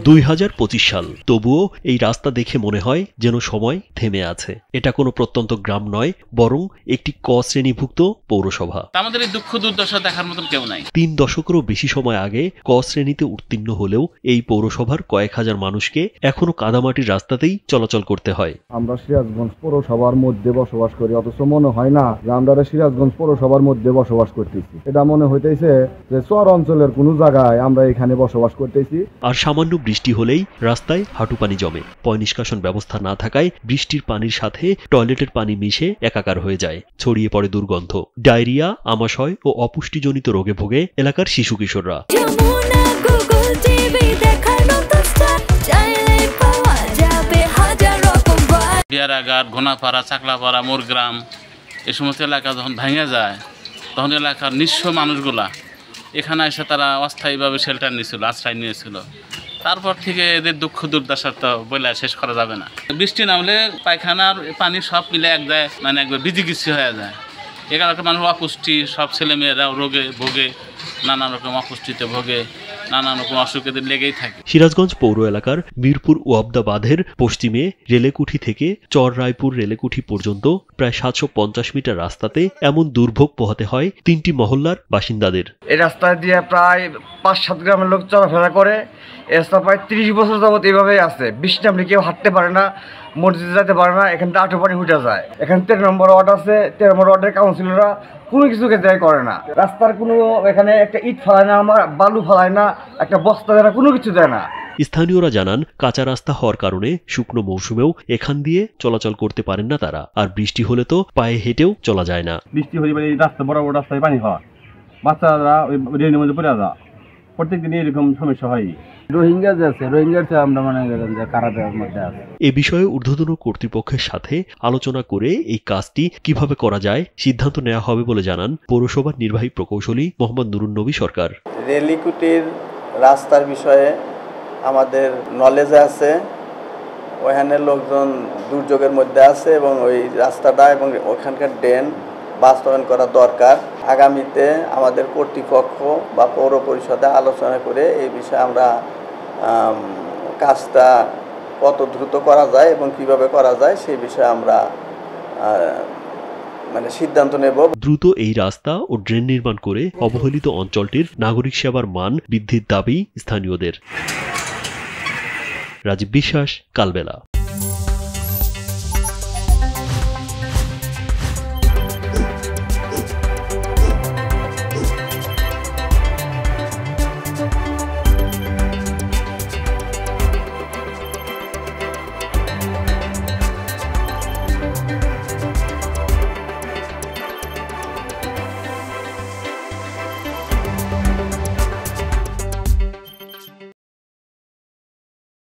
2025 সাল, তবুও এই রাস্তা দেখে মনে হয় যেন সময় থেমে আছে। এটা কোনো প্রত্যন্ত গ্রাম নয়, বরং একটি ক শ্রেণীভুক্ত পৌরসভা। আমাদের এই দুঃখ দুর্দশা দেখার মতন কেউ নাই। 3 দশকেরও বেশি সময় আগে ক শ্রেণীতে উত্তীর্ণ হলেও এই পৌরসভার কয়েক হাজার মানুষকে এখনো কাদামাটির রাস্তাতেই চলাচল করতে হয়। আমরা সিরাজগঞ্জ পৌরসভার মধ্যে বসবাস করি, অথচ মনে হয় না যে আমরা সিরাজগঞ্জ পৌরসভার মধ্যে বসবাস করতেছি। এটা মনে হইতেছে যে চর অঞ্চলের কোনো জায়গায় আমরা এখানে বসবাস করতেছি। আর সামান্য বৃষ্টি হলেই রাস্তায় হাঁটু পানি জমে। পয় নিষ্কাশন ব্যবস্থা না থাকায় বৃষ্টির পানির সাথে টয়লেটের পানি মিশে একাকার হয়ে যায়। ছড়িয়ে পড়ে দুর্গন্ধ। ডায়রিয়া, আমাশয় ও অপুষ্টিজনিত রোগে ভোগে এলাকার শিশু কিশোররা। বিয়ারাঘাট, ঘোনাপাড়া, চাকলাপাড়া, মোরগ্রাম এই সমস্ত এলাকা যখন ভেঙে যায়, তখন এলাকার নিঃস্ব মানুষগুলা এখানে এসে তারা অস্থায়ীভাবে শেল্টার নিয়েছিল, আশ্রয় নিয়েছিল। তারপর থেকে এদের দুঃখ দুর্দশা তো বলে শেষ করা যাবে না। বৃষ্টি নামলে পায়খানার পানি সব মিলে এক যায়, মানে একবার বিজিগিচ্ছি হয়ে যায়। এলাকার মানুষ অপুষ্টি, সব ছেলেমেয়েরা রোগে ভোগে, নানা রকম অপুষ্টিতে ভোগে, নানা রকম অসুখে লেগেই থাকে। সিরাজগঞ্জ পৌর এলাকার মিরপুর ওয়াবদা বাঁধের পশ্চিমে রেলেকুঠি থেকে চর রায়পুর রেলেকুঠি পর্যন্ত প্রায় 750 মিটার রাস্তাতে এমন দুর্ভোগ পোহাতে হয় 3টি মহল্লার বাসিন্দাদের। এই রাস্তা দিয়ে প্রায় 5-7 গ্রামের লোক চলাফেরা করে। এই রাস্তা প্রায় 30 বছর যাবত এইভাবেই আছে। বৃষ্টি নামলে কেউ হাঁটতে পারে না, মসজিদে যেতে পারে না, এখান থেকে আঁটু পানি উঠে যায়। এখানে 13 নম্বর ওয়ার্ড আছে, 13 নম্বর ওয়ার্ডের কাউন্সিলররা কোনো কিছু ক্ষেত্রে করে না। রাস্তার কোনো এখানে একটা ইট ফেলায় না, আমার বালু ফেলায় না, একটা বস্তা দেয় না, কোনো কিছু দেয় না। স্থানীয়রা জানান, কাঁচা রাস্তা হওয়ার কারণে শুকনো মৌসুমেও এখান দিয়ে চলাচল করতে পারেন না তারা। আর বৃষ্টি হলে তো পায়ে হেঁটেও চলা যায় না। বৃষ্টি হলে রাস্তা বরাবর রাস্তায় পানি হয়, বাচ্চারা ওই রেলের মধ্যে পড়ে যায়। প্রত্যেকদিন এরকম সমস্যা হয়। রোহিঙ্গা যাচ্ছে, রোহিঙ্গার আমরা মনে করেন যে কারাগারের মধ্যে আছে। এ বিষয়ে ঊর্ধ্বতন কর্তৃপক্ষের সাথে আলোচনা করে এই কাজটি কিভাবে করা যায় সিদ্ধান্ত নেওয়া হবে বলে জানান পৌরসভার নির্বাহী প্রকৌশলী মোহাম্মদ নুরুন নবী সরকার। রেলিকুটির রাস্তার বিষয়ে আমাদের নলেজে আছে, ওখানে লোকজন দুর্যোগের মধ্যে আছে এবং ওই রাস্তাটা এবং ওখানকার ড্রেন বাস্তবায়ন করা দরকার। আগামীতে আমাদের কর্তৃপক্ষ বা পৌর পরিষদে আলোচনা করে এই বিষয়ে আমরা কাজটা কত দ্রুত করা যায় এবং কিভাবে করা যায় সেই বিষয়ে আমরা সিদ্ধান্ত নেব। দ্রুত এই রাস্তা ও ড্রেন নির্মাণ করে অবহেলিত অঞ্চলটির নাগরিক সেবার মান বৃদ্ধির দাবি স্থানীয়দের। রাজীব বিশ্বাস, কালবেলা।